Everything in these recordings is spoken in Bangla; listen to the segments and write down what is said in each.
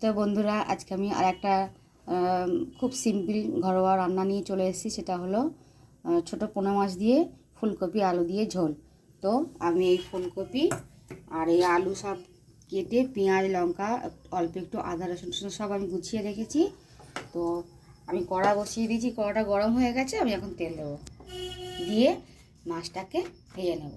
তো বন্ধুরা, আজকে আমি আর একটা খুব সিম্পল ঘরোয়া রান্না নিয়ে চলে এসেছি। সেটা হলো ছোটো পোনা মাছ দিয়ে ফুলকপি আলু দিয়ে ঝোল। তো আমি এই ফুলকপি আর এই আলু সব কেটে পেঁয়াজ লঙ্কা অল্প একটু আদা রসুন সব আমি গুছিয়ে রেখেছি। তো আমি কড়া বসিয়ে দিয়েছি, কড়াটা গরম হয়ে গেছে। আমি এখন তেল দেবো, দিয়ে মাছটাকে ভেজে নেব।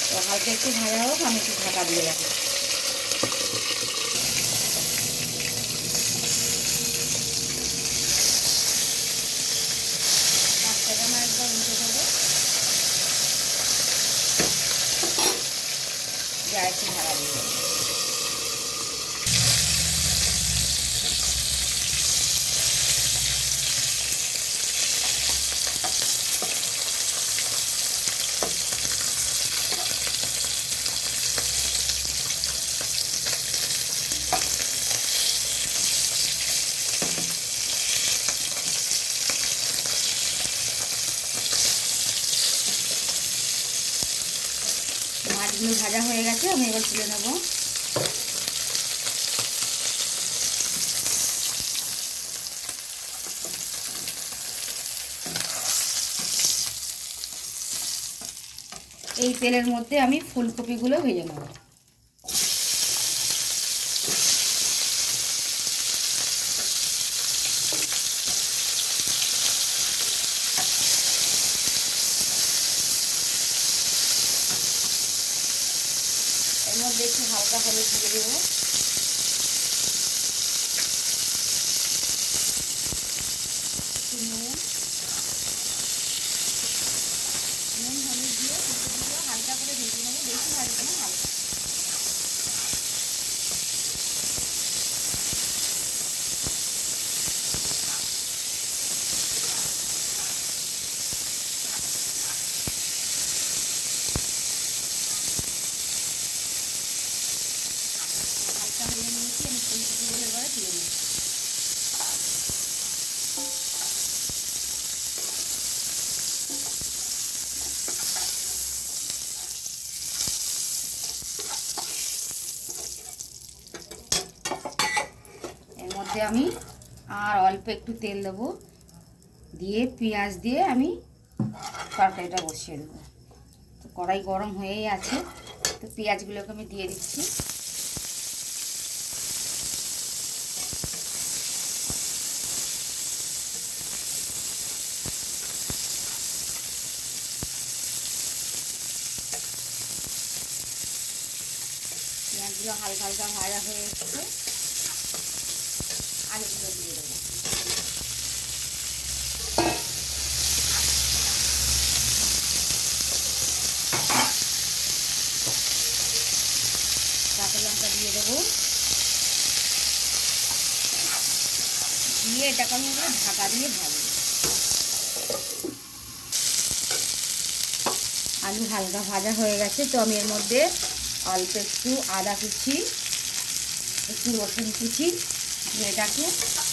তো হালকা একটু ভাজা হোক, আমি একটু ঢাকা দিয়ে রাখি। মাছটাকে আমার একবার উল্টে দেবো, যা একটু ঢাকা দিয়ে দেবো। মাছগুলো ভাজা হয়ে গেছে, আমি এবার তুলে নেবো। এই তেলের মধ্যে আমি ফুলকপিগুলো ভেজে নেব। এর মধ্যে একটু হালকা হলুদ দিয়ে দেবো, নুন হলুদ দিয়ে ফুলকপিগুলো হালকা করে ভেজে নেবো, বেশি ভাজবো না, হালকা। হালকা ভেজে নিয়েছি, আমি ফুলকপিগুলো এবারে তুলে নেব। এর মধ্যে আমি আর অল্প একটু তেল দেবো, দিয়ে পেঁয়াজ দিয়ে আমি তরকারিটা বসিয়ে দেবো। তো কড়াই গরম হয়েই আছে, তো পেঁয়াজগুলোকে আমি দিয়ে দিচ্ছি। পেঁয়াজগুলো হালকা হালকা ভাজা হয়ে এসছে, আলুগুলো দিয়ে দেবো। কাঁচা লঙ্কা দিয়ে দেবো, দিয়ে এটাকে আমি ঢাকা দিয়ে ভাজবো। আলু হালকা ভাজা হয়ে গেছে, তো আমি এর মধ্যে অল্প একটু আদা কুচি, একটু রসুন কুচি দিয়ে এটাকে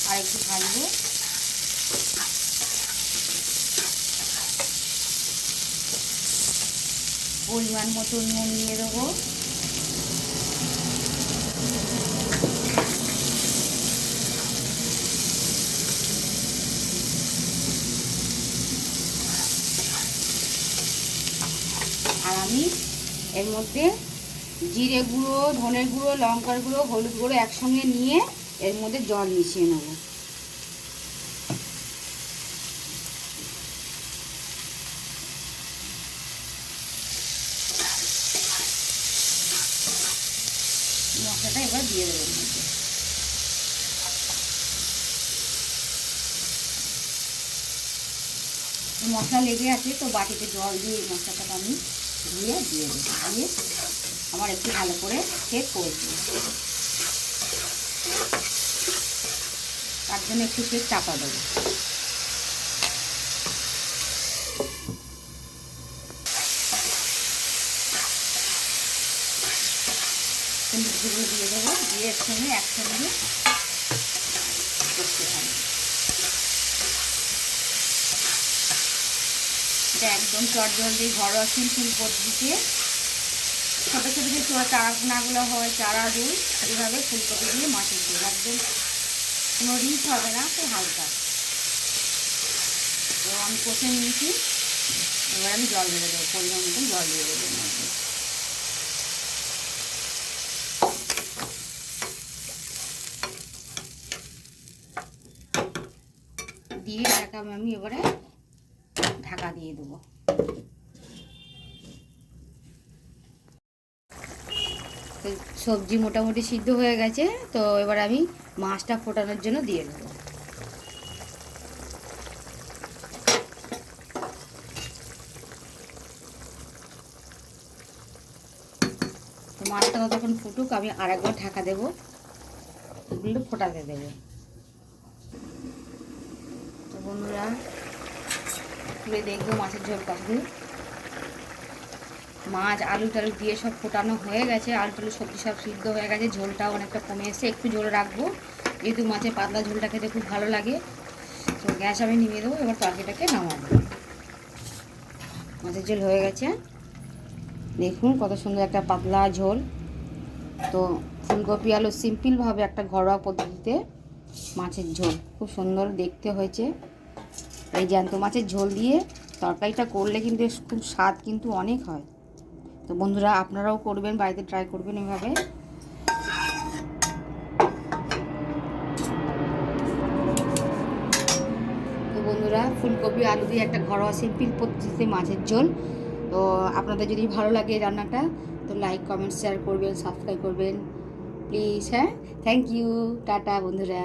আর একটু ভাজবো। পরিমাণ মতো নুন দিয়ে দেবো, আর আমি এর মধ্যে জিরে গুঁড়ো, ধনের গুঁড়ো, লঙ্কার গুঁড়ো, হলুদ গুঁড়ো একসঙ্গে নিয়ে এর মধ্যে জল মিশিয়ে নেব। মশলাটা এবার দিয়ে দেবো এর মধ্যে। মশলা লেগে আছে, তো বাটিতে জল দিয়ে এই মশলাটাকে আমি দিয়ে দেবো, দিয়ে আমার একটু ভালো করে সেট করে দেবো। তার জন্য একটু সে চাপা দেবো। হলুদগুলো দিয়ে দেবো, দিয়ে একসঙ্গে করতে থাকবো। এটা একদম চটজলদি ঘরোয়া সিম্পল পদ্ধতিতে ছোটো ছোটো যে চারাগুলো হয়, চারা দিই এইভাবে ফুলকপি দিয়ে মাছের ঝোল, একদম কোনো রিচ হবে না, খুব হালকা। তো আমি কষে নিয়েছি, এবার আমি জল দিয়ে দেবো, পরিমাণ মতন জল দিয়ে দেবো। দিয়ে এটাকে আমি এবারে ঢাকা দিয়ে দেবো। সবজি মোটামুটি সিদ্ধ হয়ে গেছে, তো এবার আমি মাছটা ফোটানোর জন্য দিয়ে দেবো। তো মাছটা তখন ফুটুক, আমি আরেকবার ঢাকা দেবো, এগুলো ফোটাতে দেবো। তো বন্ধুরা তুলে দেখবো মাছের ঝোল কতদূর। মাছ আলু টালু দিয়ে সব ফোটানো হয়ে গেছে, আলু টালু সবজি সব সিদ্ধ হয়ে গেছে, ঝোলটাও অনেকটা কমে এসে, একটু ঝোল রাখবো যেহেতু মাছের পাতলা ঝোলটা খেতে খুব ভালো লাগে। তো গ্যাস আমি নিভিয়ে দেবো, এবার তরকারিটাকে নামাবো। মাছের ঝোল হয়ে গেছে, দেখুন কত সুন্দর একটা পাতলা ঝোল। তো ফুলকপি আলু সিম্পলভাবে একটা ঘরোয়া পদ্ধতিতে মাছের ঝোল খুব সুন্দর দেখতে হয়েছে। এই জ্যান্ত মাছের ঝোল দিয়ে তরকারিটা করলে কিন্তু খুব স্বাদ কিন্তু অনেক হয়। তো বন্ধুরা আপনারাও করবেন, বাড়িতে ট্রাই করবেন এভাবে। তো বন্ধুরা ফুলকপি আলু দিয়ে একটা ঘরোয়া সিম্পল পদ্ধতিতে মাছের ঝোল। তো আপনাদের যদি ভালো লাগে রান্নাটা, তো লাইক কমেন্ট শেয়ার করবেন, সাবস্ক্রাইব করবেন প্লিজ। হ্যাঁ, থ্যাংক ইউ, টাটা বন্ধুরা।